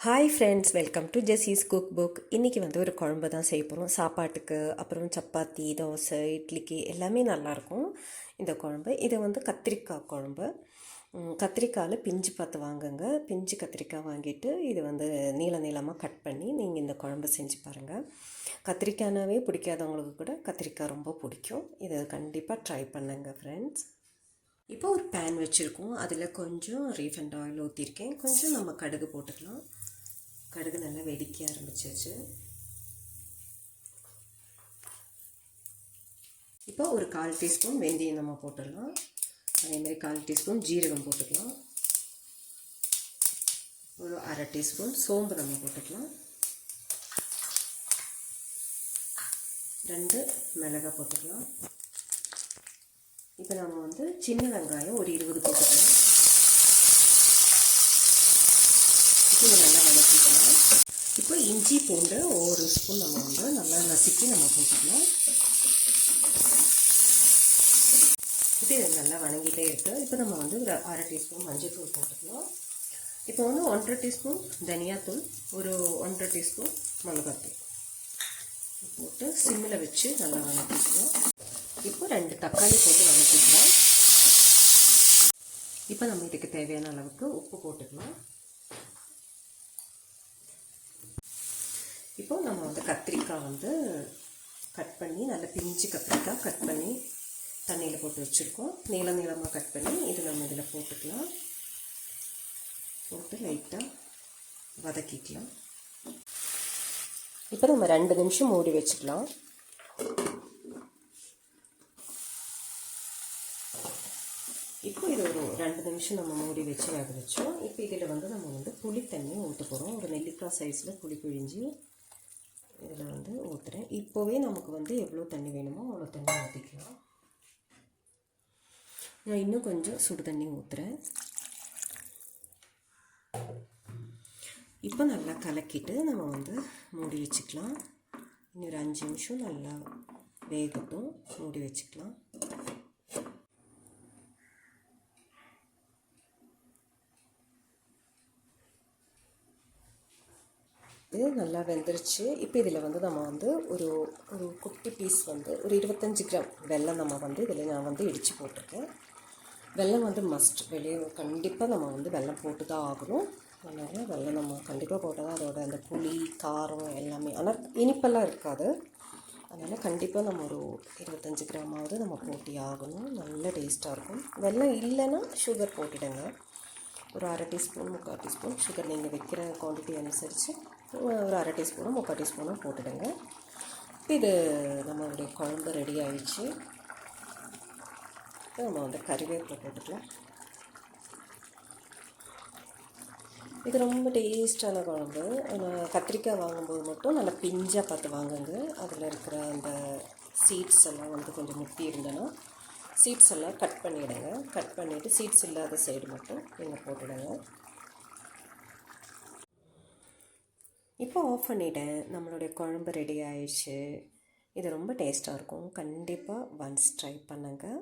Hi friends, welcome to Jessie's cook book. இன்றைக்கி ஒரு குழம்பு தான் செய்ய போகிறோம். சாப்பாட்டுக்கு, அப்புறம் சப்பாத்தி, தோசை, இட்லிக்கு எல்லாமே நல்லாயிருக்கும் இந்த குழம்பு. இது கத்திரிக்காய் குழம்பு. கத்திரிக்காயில் பிஞ்சு பார்த்து வாங்குங்க. பிஞ்சு கத்திரிக்காய் வாங்கிட்டு இது நீள நீளமாக கட் பண்ணி நீங்கள் இந்த குழம்பு செஞ்சு பாருங்கள். கத்திரிக்காய்னாவே பிடிக்காதவங்களுக்கு கூட கத்திரிக்காய் ரொம்ப பிடிக்கும். இதை கண்டிப்பாக ட்ரை பண்ணுங்கள் ஃப்ரெண்ட்ஸ். இப்போ ஒரு பேன் வச்சுருக்கோம். அதில் கொஞ்சம் ரீஃபைண்ட் ஆயில் ஊற்றிருக்கேன். கொஞ்சம் நம்ம கடுகு போட்டுக்கலாம். கடுகு நல்லா வெடிக்க ஆரம்பிச்சிருச்சு. இப்போ ஒரு 1/4 டீஸ்பூன் வெந்தயம் நம்ம போட்டுடலாம். அதேமாதிரி 1/4 டீஸ்பூன் ஜீரகம் போட்டுக்கலாம். ஒரு 1/2 டீஸ்பூன் சோம்பு நம்ம போட்டுக்கலாம். 2 மிளகாய் போட்டுக்கலாம். இப்போ நம்ம சின்ன வெங்காயம் ஒரு 20 போட்டுக்கலாம். இது நல்லா வதக்கிக்கலாம். இப்போ இஞ்சி பூண்டு ஒரு ஸ்பூன் நம்ம நல்லா நசுக்கி நம்ம போட்டுக்கலாம். இப்போ இது நல்லா வணங்கிட்டே இருக்குது. இப்போ நம்ம ஒரு 1/2 டீஸ்பூன் மஞ்சள் தூள் போட்டுக்கலாம். இப்போ 1/2 டீஸ்பூன் தனியாத்தூள், ஒரு 1/2 டீஸ்பூன் மிளகாத்தூள் போட்டு சிம்மில் வச்சு நல்லா வதக்கிக்கலாம். இப்போ 2 தக்காளி போட்டு வதக்கிக்கலாம். இப்போ நம்ம இதுக்கு தேவையான அளவுக்கு உப்பு போட்டுக்கலாம். இப்போ நம்ம கத்திரிக்காய் கட் பண்ணி, நல்ல பிஞ்சு கத்திரிக்காய் கட் பண்ணி தண்ணியில் போட்டு வச்சுருக்கோம். நீளமாக கட் பண்ணி இது நம்ம இதில் போட்டுக்கலாம். போட்டு லைட்டாக வதக்கிக்கலாம். இப்போ நம்ம 2 நிமிஷம் மூடி வச்சுக்கலாம். இப்போ இது ஒரு 2 நிமிஷம் நம்ம மூடி வச்சு வேக வச்சோம். இப்போ இதில் நம்ம புளி தண்ணி ஊற்ற போகிறோம். ஒரு நெல்லிக்காய் சைஸில் புளி பிழிஞ்சு இதில் ஊற்றுறேன். இப்போவே நமக்கு எவ்வளோ தண்ணி வேணுமோ அவ்வளோ தண்ணி ஊற்றிக்கலாம். நான் இன்னும் கொஞ்சம் சுடு தண்ணி ஊற்றுறேன். இப்போ நல்லா கலக்கிட்டு நம்ம மூடி வச்சுக்கலாம். இன்னொரு 5 நிமிஷம் நல்லா வேகட்டும். மூடி வச்சுக்கலாம். இது நல்லா வெந்துருச்சு. இப்போ இதில் நம்ம ஒரு ஒரு குட்டி பீஸ் ஒரு 25 கிராம் வெல்லம் நம்ம இதில் நான் இடித்து போட்டிருக்கேன். வெல்லம் மஸ்ட். வெளியே கண்டிப்பாக நம்ம வெல்லம் போட்டு தான் ஆகணும். அதனால் வெல்லம் நம்ம கண்டிப்பாக போட்டால் தான் அதோட அந்த புளி, காரம் எல்லாமே, ஆனால் இனிப்பெல்லாம் இருக்காது. அதனால் கண்டிப்பாக நம்ம ஒரு 25 கிராமாவது நம்ம போட்டி ஆகணும். நல்ல டேஸ்ட்டாக இருக்கும். வெல்லம் இல்லைன்னா சுகர் போட்டுடுங்க. ஒரு 1/2 டீஸ்பூன் 3/4 டீஸ்பூன் சுகர் நீங்கள் வைக்கிற குவான்டிட்டி அனுசரித்து ஒரு 1/2 டீஸ்பூனோ 3/4 டீஸ்பூனோ போட்டுடுங்க. இது நம்மளுடைய குழம்பு ரெடி ஆகிடுச்சு. நம்ம கறிவேப்பிலை போட்டுக்கலாம். இது ரொம்ப டேஸ்டான குழம்பு. ஆனால் கத்திரிக்காய் வாங்கும்போது மட்டும் நல்லா பிஞ்சாக பார்த்து வாங்குங்க. அதில் இருக்கிற அந்த சீட்ஸ் எல்லாம் கொஞ்சம் முத்தி இருந்தேன்னா சீட்ஸ் எல்லாம் கட் பண்ணிவிடுங்க. கட் பண்ணிவிட்டு சீட்ஸ் இல்லாத சைடு மட்டும் நீங்கள் போட்டுடுங்க. இப்போ ஆஃப் பண்ணிவிட்டேன். நம்மளுடைய குழம்பு ரெடி ஆயிடுச்சு. இது ரொம்ப டேஸ்ட்டாக இருக்கும். கண்டிப்பாக ஒன்ஸ் ட்ரை பண்ணுங்கள்.